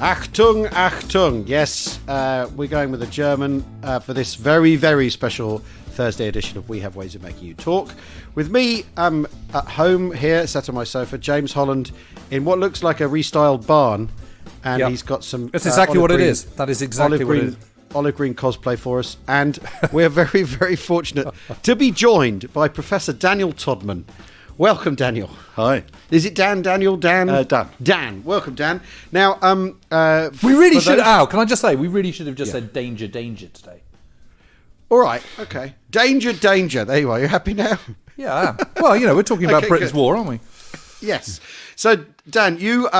Achtung, Achtung. Yes, we're going with a German for this very, very special Thursday edition of We Have Ways of Making You Talk. With me at home here, sat on my sofa, James Holland, in what looks like a restyled barn. And he's got some... That's exactly what it is. That is exactly what it is. Olive green cosplay for us. And we're very, very fortunate to be joined by Professor Daniel Todman. Welcome, Daniel. Hi. Is it Dan, Daniel, Dan? Dan. Dan. Welcome, Dan. Now, we really should... can I just say, we really should have just said danger, danger today. All right, okay. Danger, danger. There you are. You happy now? Yeah. Well, we're talking about Britain's war, aren't we? Yes. So, Dan, you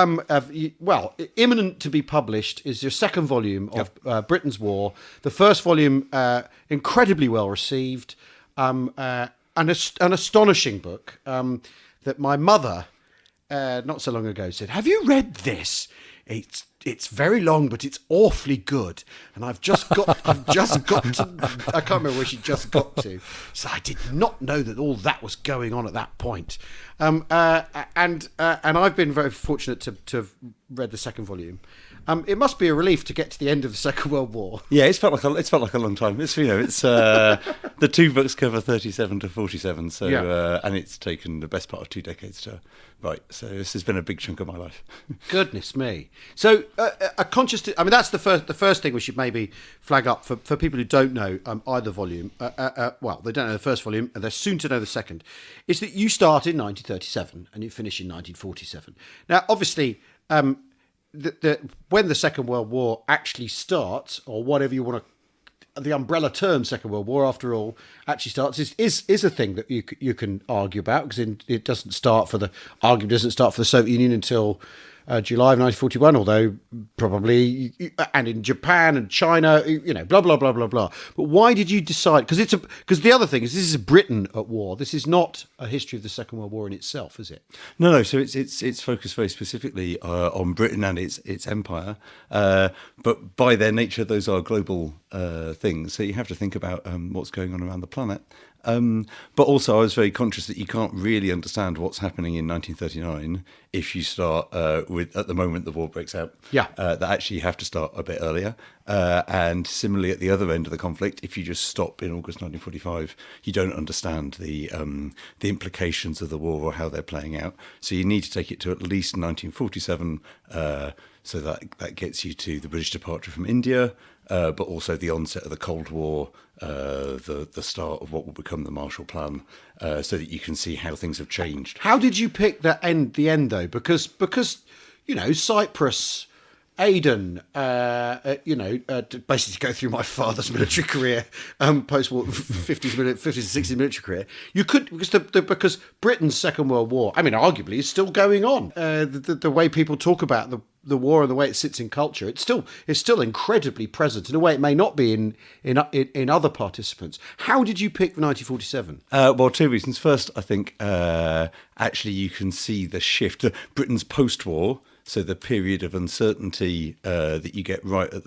imminent to be published is your second volume of Britain's War. The first volume, incredibly well received, an astonishing book that my mother, not so long ago, said, "Have you read this? It's very long, but it's awfully good." And I've just got to. I can't remember where she just got to. So I did not know that all that was going on at that point. And I've been very fortunate to have read the second volume. It must be a relief to get to the end of the Second World War. Yeah, it's felt like a long time. It's the two books cover 37 to 47, so and it's taken the best part of 2 decades to write. So this has been a big chunk of my life. Goodness me! So that's the first thing we should maybe flag up for people who don't know either volume. They don't know the first volume, and they're soon to know the second. Is that you start in 1937 and you finish in 1947. Now, obviously. When the Second World War actually starts, or whatever you want to, the umbrella term Second World War, after all, actually starts is a thing that you can argue about, because it doesn't start for the Soviet Union until July of 1941, although probably, and in Japan and China, blah blah blah blah blah. But why did you decide? Because the other thing is, this is Britain at war. This is not a history of the Second World War in itself, is it? No. So it's focused very specifically on Britain and its empire. But by their nature, those are global things. So you have to think about what's going on around the planet. But also, I was very conscious that you can't really understand what's happening in 1939 if you start at the moment the war breaks out. Yeah. That actually you have to start a bit earlier. And similarly, at the other end of the conflict, if you just stop in August 1945, you don't understand the implications of the war or how they're playing out. So you need to take it to at least 1947. So that gets you to the British departure from India. But also the onset of the Cold War, the start of what will become the Marshall Plan, so that you can see how things have changed. How did you pick the end though? Because Cyprus, Aden, basically go through my father's military career, post-war 50s and 60s military career. You could, because Britain's Second World War, I mean, arguably, is still going on. The way people talk about the war and the way it sits in culture, it's still incredibly present in a way it may not be in other participants. How did you pick 1947? Well, two reasons. First, I think actually you can see the shift. Britain's post-war. So the period of uncertainty that you get right at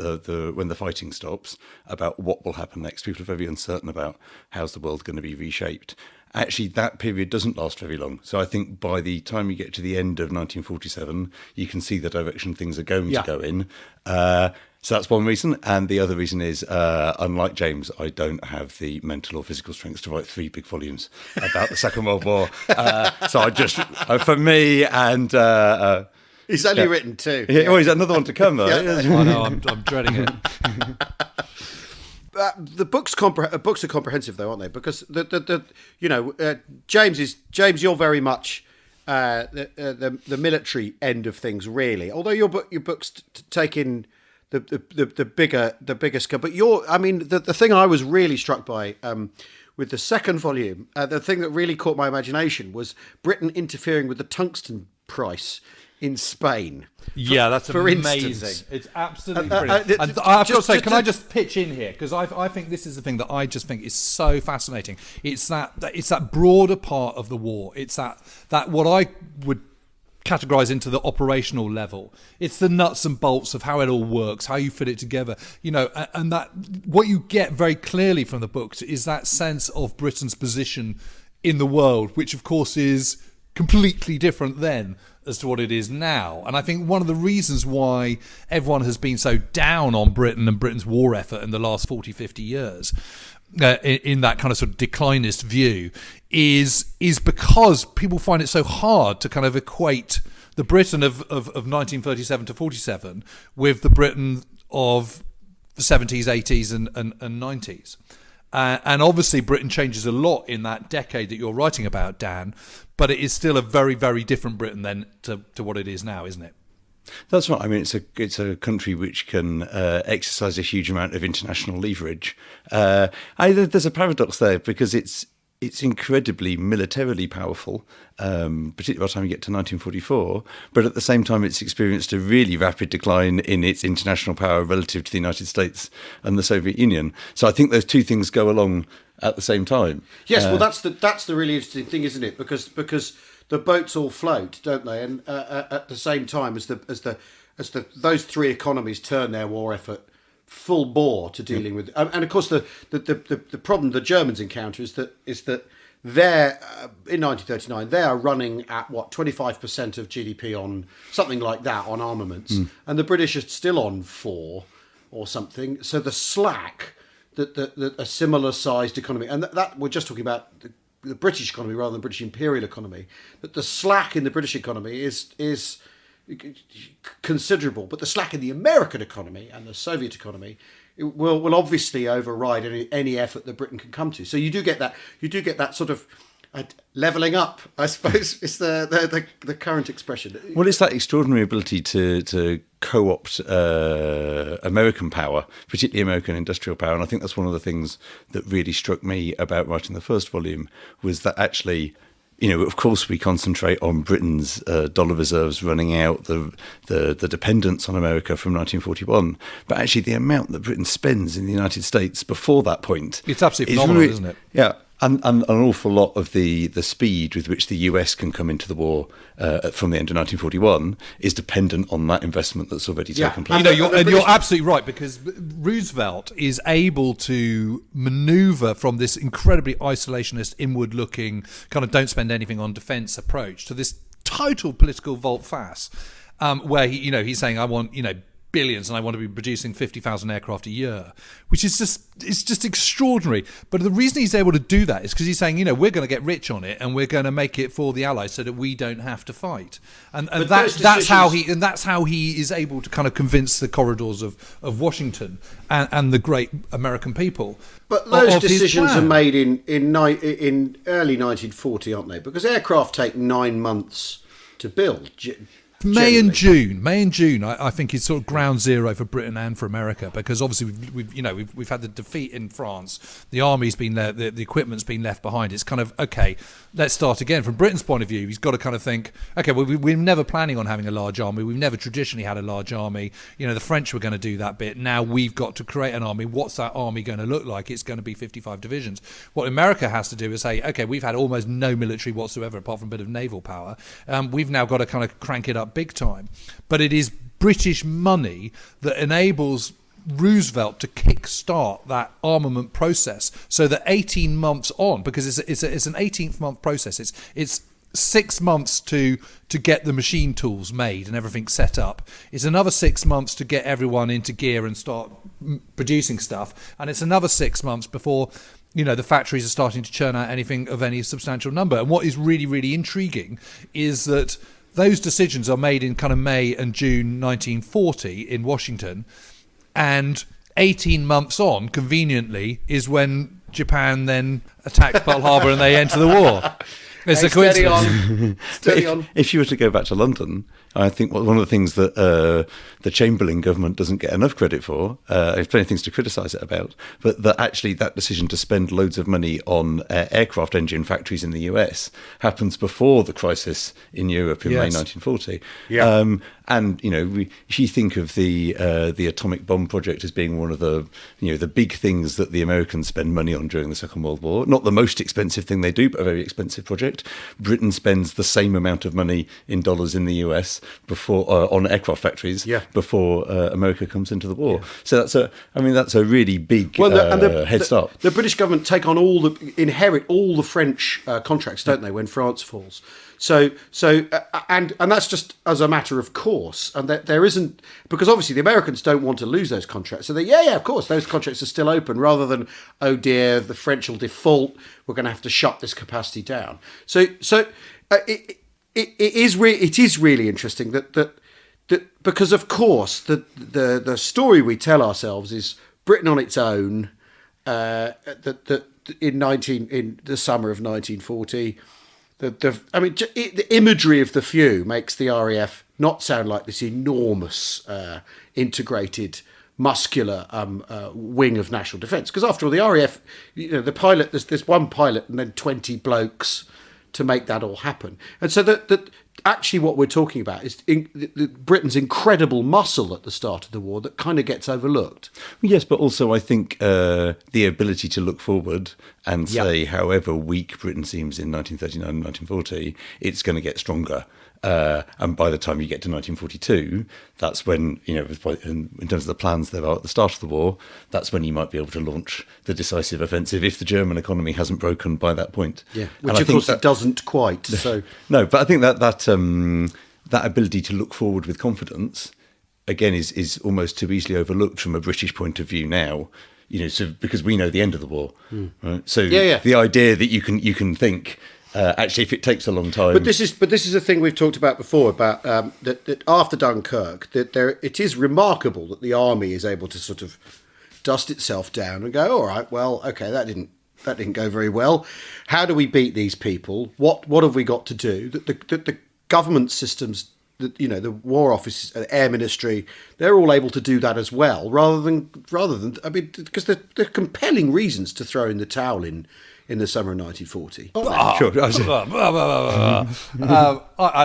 when the fighting stops about what will happen next. People are very uncertain about how's the world going to be reshaped. Actually, that period doesn't last very long. So I think by the time you get to the end of 1947, you can see the direction things are going to go in. So that's one reason. And the other reason is, unlike James, I don't have the mental or physical strength to write 3 big volumes about the Second World War. So I just, for me and... He's only written 2. Yeah. Oh, he's another one to come, though. I know, I'm dreading it. The books are comprehensive, though, aren't they? Because James, you're very much the military end of things, really. Although your books take in the bigger scope. But the thing I was really struck by. With the second volume, the thing that really caught my imagination was Britain interfering with the tungsten price in Spain. That's amazing. Instance. It's absolutely brilliant. I've got to say, can I just pitch in here? Because I think this is the thing that I just think is so fascinating. It's that broader part of the war. It's that what I would categorize into the operational level. It's the nuts and bolts of how it all works, how you fit it together, and that what you get very clearly from the books is that sense of Britain's position in the world, which of course is completely different then as to what it is now. And I think one of the reasons why everyone has been so down on Britain and Britain's war effort in the last 40, 50 years, in that kind of sort of declinist view, is because people find it so hard to kind of equate the Britain of 1937 to 47 with the Britain of the 70s, 80s and 90s. And obviously Britain changes a lot in that decade that you're writing about, Dan, but it is still a very, very different Britain then to what it is now, isn't it? That's right. I mean, it's a country which can exercise a huge amount of international leverage. There's a paradox there because it's incredibly militarily powerful, particularly by the time you get to 1944, but at the same time it's experienced a really rapid decline in its international power relative to the United States and the Soviet Union. So I think those two things go along at the same time. Yes, well, that's the really interesting thing, isn't it? Because the boats all float, don't they? And at the same time as those three economies turn their war effort full bore to dealing with, and of course the problem the Germans encounter is that they're in 1939 they are running at 25% of GDP on something like that on armaments, and the British are still on 4 or something. So the slack that a similar sized economy, and that we're just talking about the British economy rather than the British imperial economy, that the slack in the British economy is considerable, but the slack in the American economy and the Soviet economy will obviously override any effort that Britain can come to. So you do get that sort of levelling up, I suppose, is the current expression. Well, it's that extraordinary ability to co-opt American power, particularly American industrial power, and I think that's one of the things that really struck me about writing the first volume, was that actually, you know, of course we concentrate on Britain's dollar reserves running out, the dependence on America from 1941, but actually the amount that Britain spends in the United States before that point, it's absolutely phenomenal, really, isn't it? Yeah. And an awful lot of the speed with which the US can come into the war from the end of 1941 is dependent on that investment that's already taken place. You know, you're absolutely right, because Roosevelt is able to manoeuvre from this incredibly isolationist, inward-looking, kind of don't spend anything on defence approach to this total political volte-face, where he's saying, I want, billions, and I want to be producing 50,000 aircraft a year, which is just extraordinary. But the reason he's able to do that is because he's saying, we're going to get rich on it, and we're going to make it for the Allies so that we don't have to fight. And that's how he is able to kind of convince the corridors of Washington and the great American people. But those decisions are made in early 1940, aren't they? Because aircraft take 9 months to build. May and June, I think is sort of ground zero for Britain and for America, because obviously we've had the defeat in France. The army's been there, the equipment's been left behind. It's kind of okay. Let's start again. From Britain's point of view, he's got to kind of think, okay, well, we're never planning on having a large army. We've never traditionally had a large army. The French were going to do that bit. Now we've got to create an army. What's that army going to look like? It's going to be 55 divisions. What America has to do is say, okay, we've had almost no military whatsoever apart from a bit of naval power. We've now got to kind of crank it up big time. But it is British money that enables Roosevelt to kickstart that armament process, so that 18 months on, because it's an 18th month process, it's 6 months to get the machine tools made and everything set up. It's another 6 months to get everyone into gear and start producing stuff, and it's another 6 months before the factories are starting to churn out anything of any substantial number. And what is really, really intriguing is that those decisions are made in kind of May and June 1940 in Washington, and 18 months on, conveniently, is when Japan then attacks Pearl Harbor and they enter the war. It's a coincidence. Steady on. If you were to go back to London, I think one of the things that the Chamberlain government doesn't get enough credit for, there's plenty of things to criticise it about, but that actually that decision to spend loads of money on aircraft engine factories in the US happens before the crisis in Europe in May 1940. Yeah. And if you think of the atomic bomb project as being one of the the big things that the Americans spend money on during the Second World War, not the most expensive thing they do, but a very expensive project. Britain spends the same amount of money in dollars in the US before on aircraft factories before America comes into the war. So that's a really big head start. The British government inherit all the French contracts, don't they, when France falls? And that's just as a matter of course, and that there isn't, because obviously the Americans don't want to lose those contracts, so of course those contracts are still open, rather than, oh dear, the French will default, we're going to have to shut this capacity down. It is really interesting that because of course the story we tell ourselves is Britain on its own, that in the summer of 1940. The imagery of the few makes the RAF not sound like this enormous, integrated, muscular wing of national defence. Because after all, the RAF, the pilot, there's one pilot and then 20 blokes to make that all happen. And so that actually what we're talking about is Britain's incredible muscle at the start of the war that kind of gets overlooked. Yes, but also I think the ability to look forward and say, however weak Britain seems in 1939 and 1940, it's going to get stronger. And by the time you get to 1942, that's when, in terms of the plans there are at the start of the war, that's when you might be able to launch the decisive offensive if the German economy hasn't broken by that point. Yeah, which of course it doesn't quite. So no, but I think that ability to look forward with confidence, again, is almost too easily overlooked from a British point of view now. So because we know the end of the war, right? So the idea that you can think. Actually, if it takes a long time, but this is a thing we've talked about before about that after Dunkirk, it is remarkable that the army is able to sort of dust itself down and go, all right, well, okay, that didn't go very well. How do we beat these people? What have we got to do? That the government systems, the War Office, Air Ministry, they're all able to do that as well, rather than because there are compelling reasons to throw in the towel in the summer of 1940. I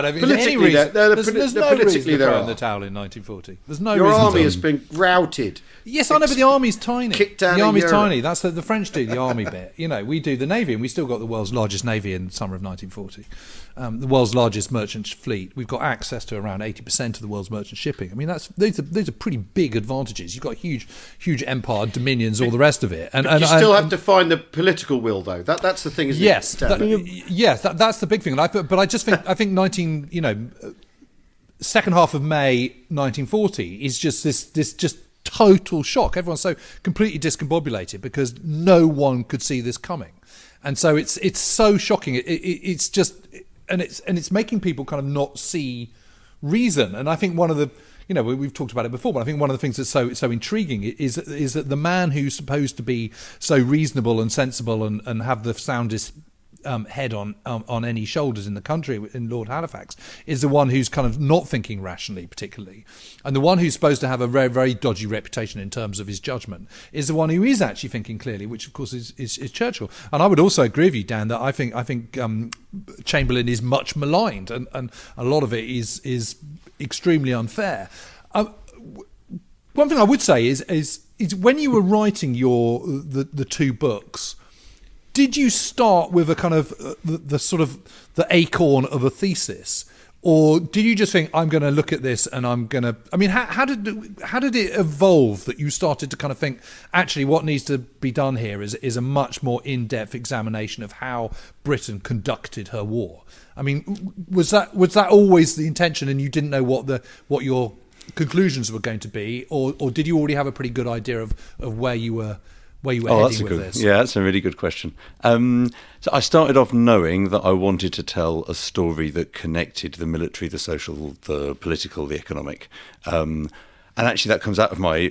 don't think there's any reason. There's no reason to throw in the towel in 1940. There's no reason. Your army has been routed. Yes, I know, but the army's tiny. Kicked down the army's Europe. Tiny. That's the French do the army bit. We do the navy, and we still got the world's largest navy in the summer of 1940. The world's largest merchant fleet. We've got access to around 80% of the world's merchant shipping. I mean, those are pretty big advantages. You've got huge empire, dominions, all the rest of it. And you still have to find the political will, though. That's the thing, isn't it? Yes, that's the big thing. But I just think second half of May 1940 is just this just total shock. Everyone's so completely discombobulated because no one could see this coming, and so it's so shocking. It's just and it's making people kind of not see reason. And I think one of the we've talked about it before, but I think one of the things that's so intriguing is that the man who's supposed to be so reasonable and sensible and have the soundest head on any shoulders in the country, in Lord Halifax, is the one who's kind of not thinking rationally particularly, and the one who's supposed to have a very, very dodgy reputation in terms of his judgment is the one who is actually thinking clearly, which of course is Churchill. And I would also agree with you, Dan, that I think Chamberlain is much maligned, and a lot of it is extremely unfair. One thing I would say is when you were writing the two books, did you start with a kind of the sort of the acorn of a thesis, or did you just think, I'm going to look at this and I'm going to? I mean, how did it evolve that you started to kind of think, actually, what needs to be done here is a much more in-depth examination of how Britain conducted her war? I mean, was that always the intention, and you didn't know what your conclusions were going to be, or did you already have a pretty good idea of where you were? Heading with this? Yeah, that's a really good question. So I started off knowing that I wanted to tell a story that connected the military, the social, the political, the economic. And actually that comes out of my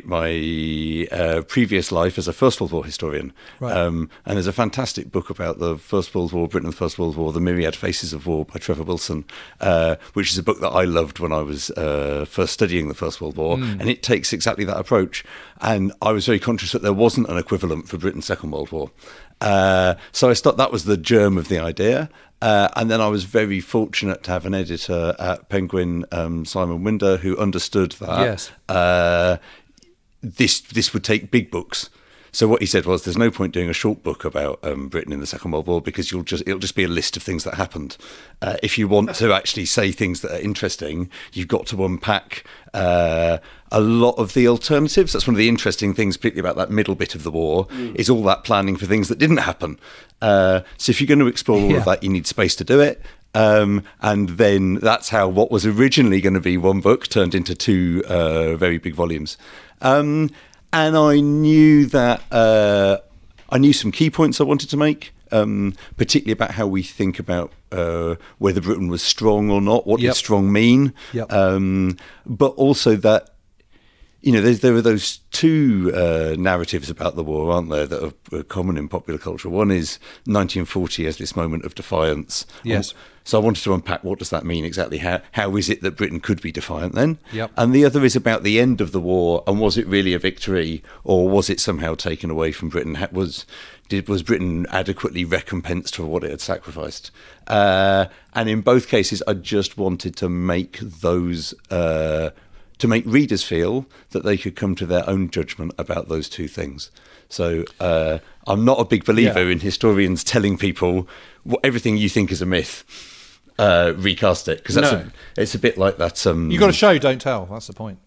previous life as a First World War historian. Right. And there's a fantastic book about the First World War, Britain and the First World War, The Myriad Faces of War by Trevor Wilson, which is a book that I loved when I was first studying the First World War. And it takes exactly that approach. And I was very conscious that there wasn't an equivalent for Britain's Second World War. So I thought that was the germ of the idea. And then I was very fortunate to have an editor at Penguin, Simon Winder, who understood that this would take big books. So what he said was, there's no point doing a short book about Britain in the Second World War, because it'll just be a list of things that happened. If you want to actually say things that are interesting, you've got to unpack a lot of the alternatives. That's one of the interesting things, particularly about that middle bit of the war, is all that planning for things that didn't happen. So if you're going to explore all of that, you need space to do it. And then that's how what was originally going to be one book turned into two very big volumes. And I knew that I knew some key points I wanted to make, particularly about how we think about whether Britain was strong or not. What did strong mean? But also that, there are those two narratives about the war, aren't there, that are common in popular culture. One is 1940 as this moment of defiance. Yes. So I wanted to unpack what does that mean exactly? How is it that Britain could be defiant then? Yep. And the other is about the end of the war, and was it really a victory, or was it somehow taken away from Britain? Was Britain adequately recompensed for what it had sacrificed? And in both cases, I just wanted to make those... to make readers feel that they could come to their own judgment about those two things. So I'm not a big believer in historians telling people everything you think is a myth, recast it, because it's a bit like that. You've got to show, don't tell. That's the point.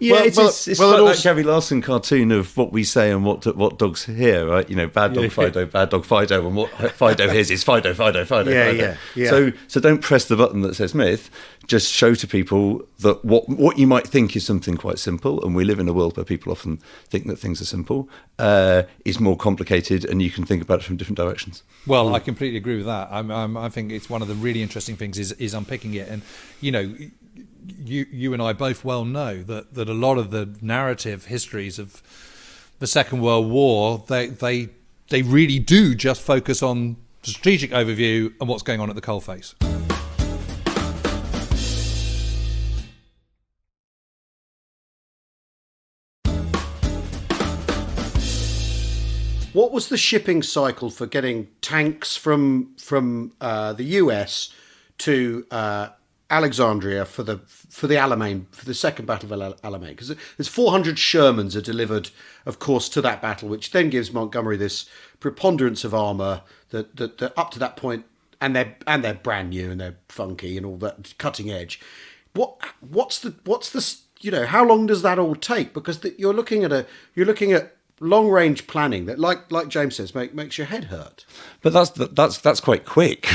Yeah, it's like that Gary Larson cartoon of what we say and what dogs hear, right? Bad dog Fido, bad dog Fido, and what Fido hears is Fido, Fido, Fido. Yeah. So don't press the button that says myth. Just show to people that what you might think is something quite simple, and we live in a world where people often think that things are simple, is more complicated, and you can think about it from different directions. Well, I completely agree with that. I think it's one of the really interesting things is unpicking it, and you and I both well know that a lot of the narrative histories of the Second World War, they really do just focus on the strategic overview and what's going on at the coalface. What was the shipping cycle for getting tanks from the US to Alexandria for the Alamein, for the Second Battle of Alamein? Because there's 400 Shermans are delivered, of course, to that battle, which then gives Montgomery this preponderance of armour that up to that point, and they're brand new and they're funky and all that, cutting edge. What's the how long does that all take? Because you're looking at long range planning that, like James says, makes your head hurt. But that's quite quick,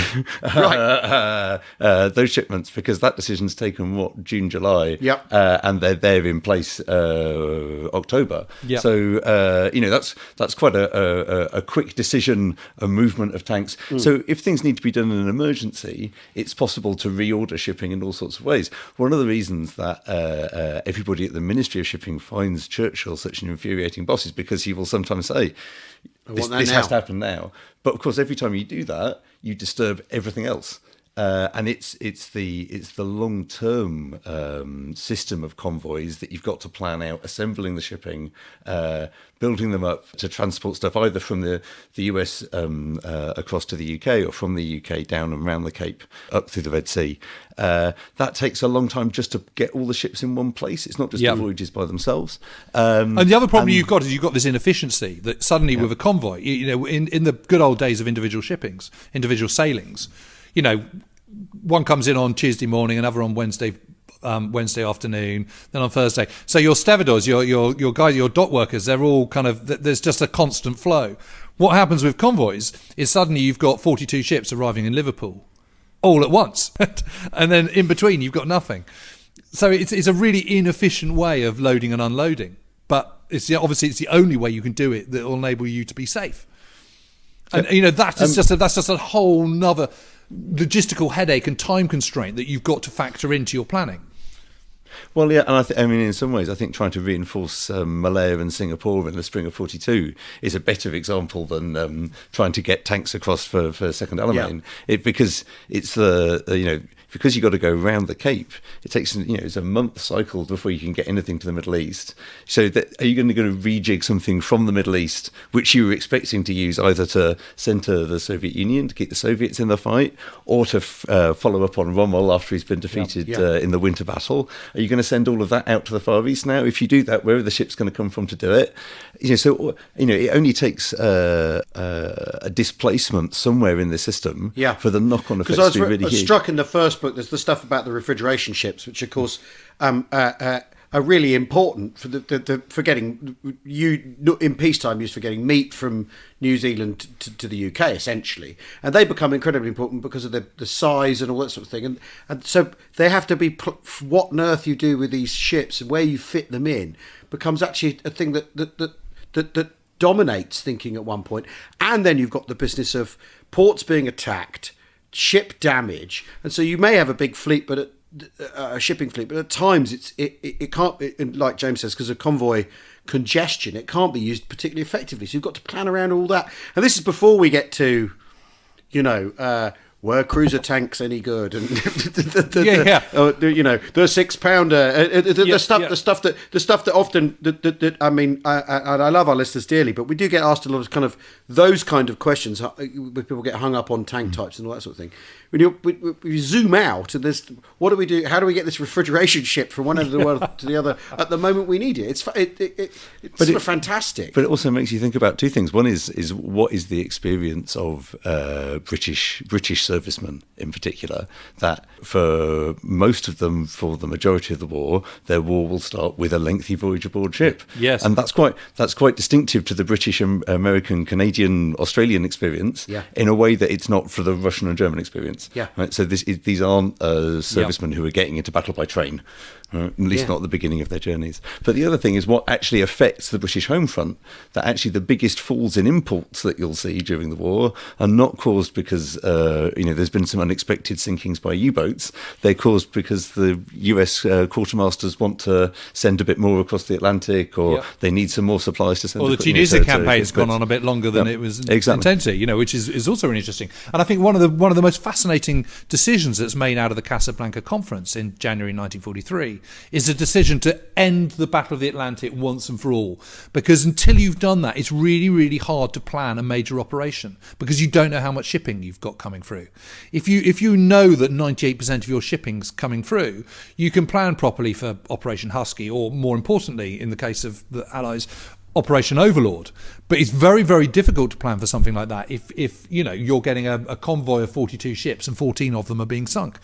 right? Those shipments, because that decision's taken June, July, and they're in place October. Yep. So that's quite a quick decision, a movement of tanks. So if things need to be done in an emergency, it's possible to reorder shipping in all sorts of ways. One of the reasons that everybody at the Ministry of Shipping finds Churchill such an infuriating boss is because he will sometimes say, this has to happen now. But of course, every time you do that, you disturb everything else. And it's the long-term system of convoys that you've got to plan out, assembling the shipping, building them up to transport stuff either from the US across to the UK, or from the UK down and around the Cape up through the Red Sea. That takes a long time just to get all the ships in one place. It's not just the voyages by themselves. And the other problem you've got is you've got this inefficiency that suddenly with a convoy, in the good old days of individual sailings, one comes in on Tuesday morning, another on Wednesday afternoon, then on Thursday. So your stevedores, your guys, your dock workers, they're all kind of, there's just a constant flow. What happens with convoys is suddenly you've got 42 ships arriving in Liverpool all at once. And then in between, you've got nothing. So it's a really inefficient way of loading and unloading. But obviously it's the only way you can do it that will enable you to be safe. And that's just a whole nother logistical headache and time constraint that you've got to factor into your planning. Well, yeah, and in some ways, I think trying to reinforce Malaya and Singapore in the spring of 42 is a better example than trying to get tanks across for Second Alamein. Because it's because you've got to go around the Cape, it takes it's a month cycle before you can get anything to the Middle East. So are you going to rejig something from the Middle East, which you were expecting to use either to centre the Soviet Union to keep the Soviets in the fight, or to follow up on Rommel after he's been defeated in the winter battle? Are you going to send all of that out to the Far East now? If you do that, where are the ships going to come from to do it? It only takes a displacement somewhere in the system for the knock-on effects to be really huge. Struck in the first book, there's the stuff about the refrigeration ships, which of course are are really important for for getting in peacetime used for getting meat from New Zealand to the UK essentially, and they become incredibly important because of the size and all that sort of thing, and so they have to be what on earth you do with these ships and where you fit them in becomes actually a thing that dominates thinking at one point. And then you've got the business of ports being attacked, ship damage, and so you may have a big fleet, but a shipping fleet, but at times it can't, like James says, because of convoy congestion, it can't be used particularly effectively. So you've got to plan around all that, and this is before we get to, were cruiser tanks any good? And the £6 pounder, the stuff that often I mean, I love our listeners dearly, but we do get asked a lot of kind of those kind of questions where people get hung up on tank types and all that sort of thing. When we zoom out and there's, what do we do? How do we get this refrigeration ship from one end of the world to the other at the moment we need it? It's sort of fantastic. But it also makes you think about two things. One is what is the experience of British servicemen in particular, that for most of them, for the majority of the war, their war will start with a lengthy voyage aboard ship. Yes. And that's quite distinctive to the British, American, Canadian, Australian experience, in a way that it's not for the Russian and German experience. Yeah. Right? So these aren't servicemen who are getting into battle by train, at least not at the beginning of their journeys. But the other thing is what actually affects the British home front, that actually the biggest falls in imports that you'll see during the war are not caused because there's been some unexpected sinkings by U-boats. They're caused because the US quartermasters want to send a bit more across the Atlantic, or they need some more supplies to send. Or the Tunisia campaign's gone on a bit longer than it was intended to, which is also really interesting. And I think one of the most fascinating decisions that's made out of the Casablanca Conference in January 1943 is a decision to end the Battle of the Atlantic once and for all. Because until you've done that, it's really, really hard to plan a major operation because you don't know how much shipping you've got coming through. If you know that 98% of your shipping's coming through, you can plan properly for Operation Husky, or more importantly, in the case of the Allies, Operation Overlord. But it's very, very difficult to plan for something like that if you're getting a convoy of 42 ships and 14 of them are being sunk.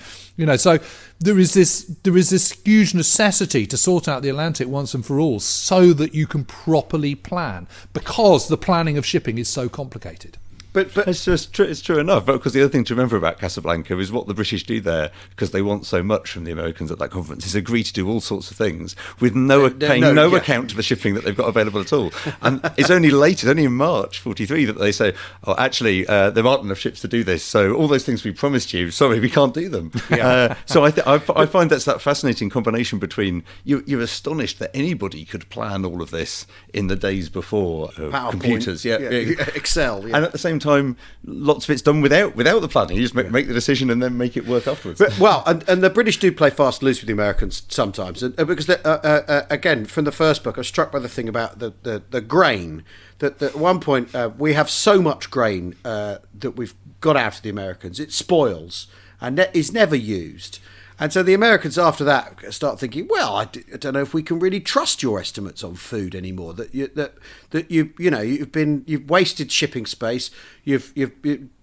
So there is this huge necessity to sort out the Atlantic once and for all so that you can properly plan, because the planning of shipping is so complicated. But it's true enough. Because the other thing to remember about Casablanca is what the British do there, because they want so much from the Americans at that conference, is agree to do all sorts of things with paying no account to the shipping that they've got available at all. And it's only in March 43 that they say, oh, actually, there aren't enough ships to do this. So all those things we promised you, sorry, we can't do them. So I find that's that fascinating combination between you're astonished that anybody could plan all of this in the days before computers, Excel, and at the same time, lots of it's done without the planning. You just make the decision and then make it work afterwards. And the British do play fast and loose with the Americans sometimes, because again, from the first book, I was struck by the thing about the grain. That at one point we have so much grain that we've got out of the Americans, it spoils and is never used. And so the Americans after that start thinking, well, I don't know if we can really trust your estimates on food anymore. You've wasted shipping space. You've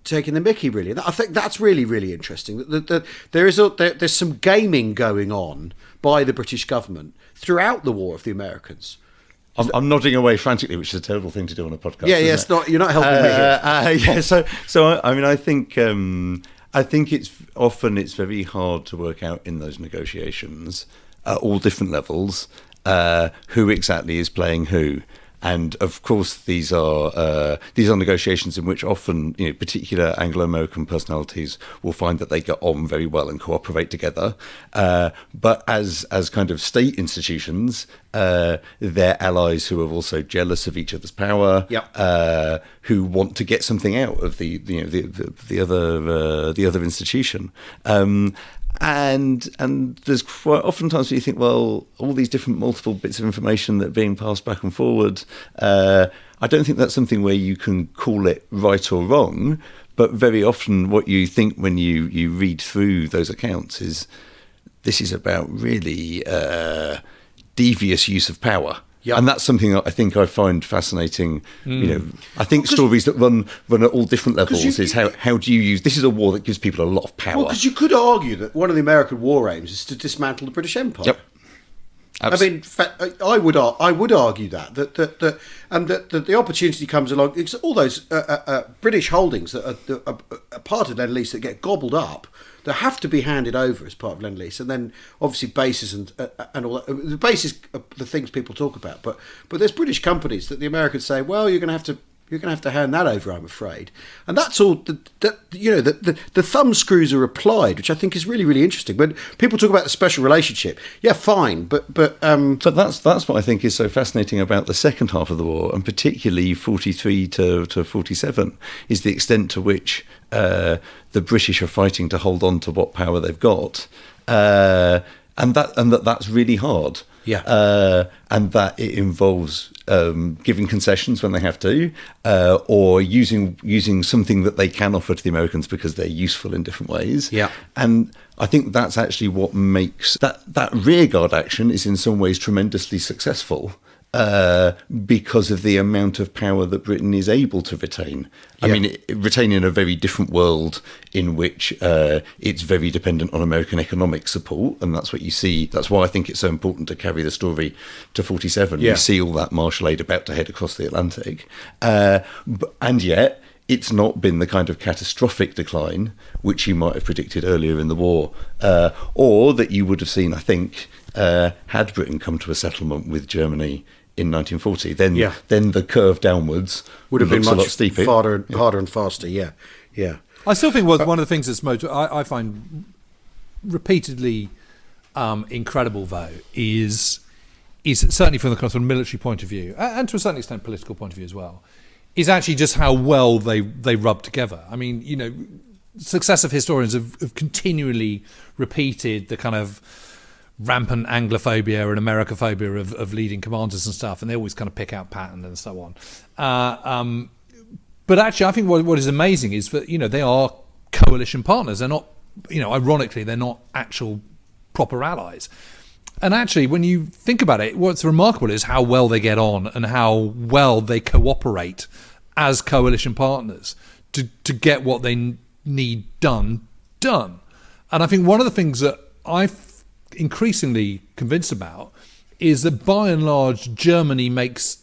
taken the mickey, really. And I think that's really, really interesting. That there's some gaming going on by the British government throughout the War of the Americans. I'm nodding away frantically, which is a terrible thing to do on a podcast. It's not. You're not helping me here. So I mean, I think it's very hard to work out in those negotiations at all different levels who exactly is playing who. And of course, these are negotiations in which often, particular Anglo-American personalities will find that they get on very well and cooperate together. But as kind of state institutions, they're allies who are also jealous of each other's power, who want to get something out of the other institution. And there's quite oftentimes where you think, well, all these different multiple bits of information that are being passed back and forward, I don't think that's something where you can call it right or wrong, but very often what you think when you read through those accounts is this is about really devious use of power. And that's something that I think I find fascinating. I think stories that run at all different levels is how do you use... This is a war that gives people a lot of power. Well, because you could argue that one of the American war aims is to dismantle the British Empire. I mean, I would argue that the opportunity comes along. It's all those British holdings that are part of Lend-Lease that get gobbled up, that have to be handed over as part of Lend-Lease, and then obviously bases and all that. The bases are the things people talk about, but there's British companies that the Americans say, well, you're going to have to hand that over, I'm afraid. And that's all. The thumb screws are applied, which I think is really, really interesting. When people talk about the special relationship, yeah, fine, but that's what I think is so fascinating about the second half of the war, and particularly 43 to 47, is the extent to which the British are fighting to hold on to what power they've got, and that's really hard. Yeah, and that it involves giving concessions when they have to, or using something that they can offer to the Americans because they're useful in different ways. Yeah, and I think that's actually what makes that rearguard action is in some ways tremendously successful. Because of the amount of power that Britain is able to retain. I mean, retain in a very different world in which it's very dependent on American economic support, and that's what you see. That's why I think it's so important to carry the story to 47. Yeah. You see all that martial aid about to head across the Atlantic, and yet it's not been the kind of catastrophic decline which you might have predicted earlier in the war, or that you would have seen, I think, had Britain come to a settlement with Germany in 1940, then the curve downwards would have been much a lot steeper, harder and faster. Yeah. I still think one of the things that's I find repeatedly incredible, though, is certainly from the kind of military point of view, and to a certain extent political point of view as well, is actually just how well they rub together. I mean, successive historians have continually repeated the kind of rampant Anglophobia and Americophobia of leading commanders and stuff, and they always kind of pick out pattern and so on. But actually, I think what is amazing is that they are coalition partners. They're not, ironically, they're not actual proper allies. And actually, when you think about it, what's remarkable is how well they get on and how well they cooperate as coalition partners to get what they need done. And I think one of the things that I've increasingly convinced about is that by and large Germany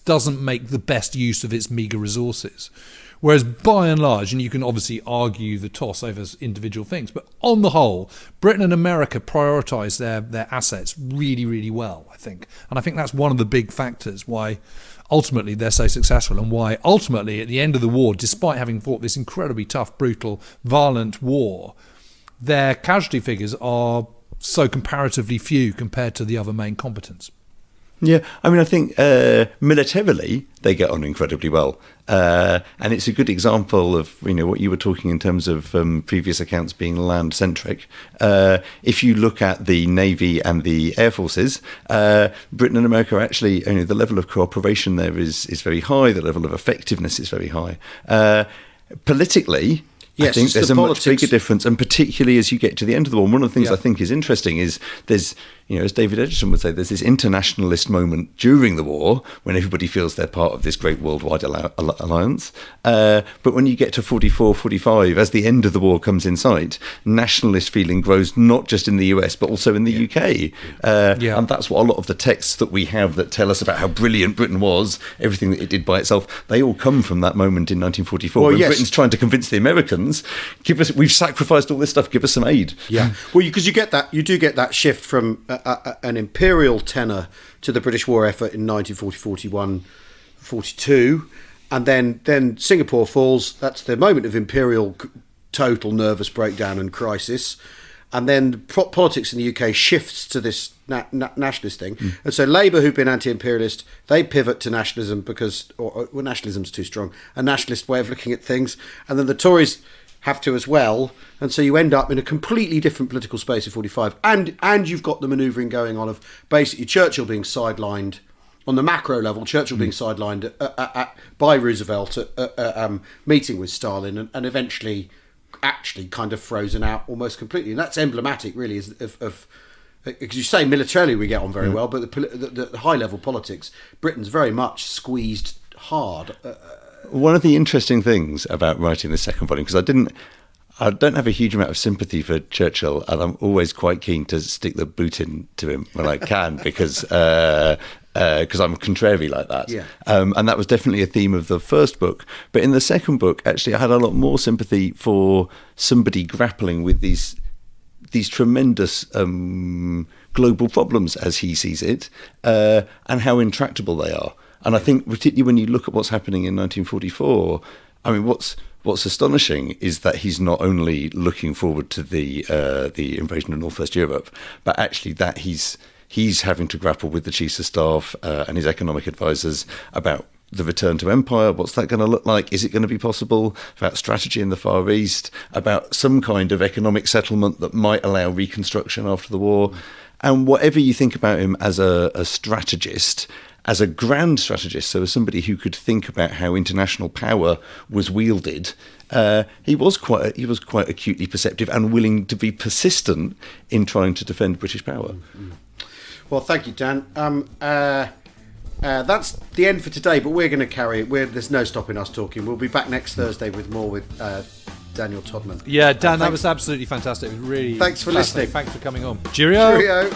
doesn't make the best use of its meagre resources, whereas by and large, and you can obviously argue the toss over individual things, but on the whole Britain and America prioritise their assets really, really well, I think. And I think that's one of the big factors why ultimately they're so successful, and why ultimately at the end of the war, despite having fought this incredibly tough, brutal, violent war, their casualty figures are so comparatively few compared to the other main combatants. Yeah, I mean, I think militarily they get on incredibly well, and it's a good example of what you were talking in terms of previous accounts being land centric. If you look at the Navy and the Air Forces, Britain and America are actually the level of cooperation there is very high. The level of effectiveness is very high. Politically, yes, I think there's a much bigger difference, and particularly as you get to the end of the war, one of the things I think is interesting is there's, as David Edgerton would say, there's this internationalist moment during the war when everybody feels they're part of this great worldwide alliance. But when you get to 44, 45, as the end of the war comes in sight, nationalist feeling grows not just in the US, but also in the UK. And that's what a lot of the texts that we have that tell us about how brilliant Britain was, everything that it did by itself, they all come from that moment in 1944 when Britain's trying to convince the Americans, we've sacrificed all this stuff, give us some aid. Yeah, well, because you do get that shift from an imperial tenor to the British war effort in 1940, 41, 42, and then Singapore falls. That's the moment of imperial total nervous breakdown and crisis, and then politics in the UK shifts to this nationalist thing. And so Labour, who've been anti-imperialist, they pivot to nationalism because nationalism's too strong, a nationalist way of looking at things, and then the Tories have to as well, and so you end up in a completely different political space of 45, and you've got the manoeuvring going on of basically Churchill being sidelined on the macro level, Churchill being sidelined by Roosevelt at meeting with Stalin, and eventually actually kind of frozen out almost completely. And that's emblematic really of because you say militarily we get on very well, but the high level politics, Britain's very much squeezed hard. One of the interesting things about writing the second volume, because I don't have a huge amount of sympathy for Churchill, and I'm always quite keen to stick the boot into him when I can, because I'm contrary like that. Yeah. And that was definitely a theme of the first book. But in the second book, actually, I had a lot more sympathy for somebody grappling with these tremendous global problems, as he sees it, and how intractable they are. And I think, particularly when you look at what's happening in 1944, I mean, what's astonishing is that he's not only looking forward to the invasion of Northwest Europe, but actually that he's having to grapple with the chiefs of staff and his economic advisors about the return to empire. What's that going to look like? Is it going to be possible? About strategy in the Far East, about some kind of economic settlement that might allow reconstruction after the war. And whatever you think about him as a strategist, as a grand strategist, so as somebody who could think about how international power was wielded, he was quite acutely perceptive and willing to be persistent in trying to defend British power. Mm-hmm. Well, thank you, Dan. That's the end for today, but we're going to carry it. There's no stopping us talking. We'll be back next Thursday with more with Daniel Todman. Yeah, Dan, that was absolutely fantastic. It was really thanks for listening. Thanks for coming on. Cheerio. Cheerio.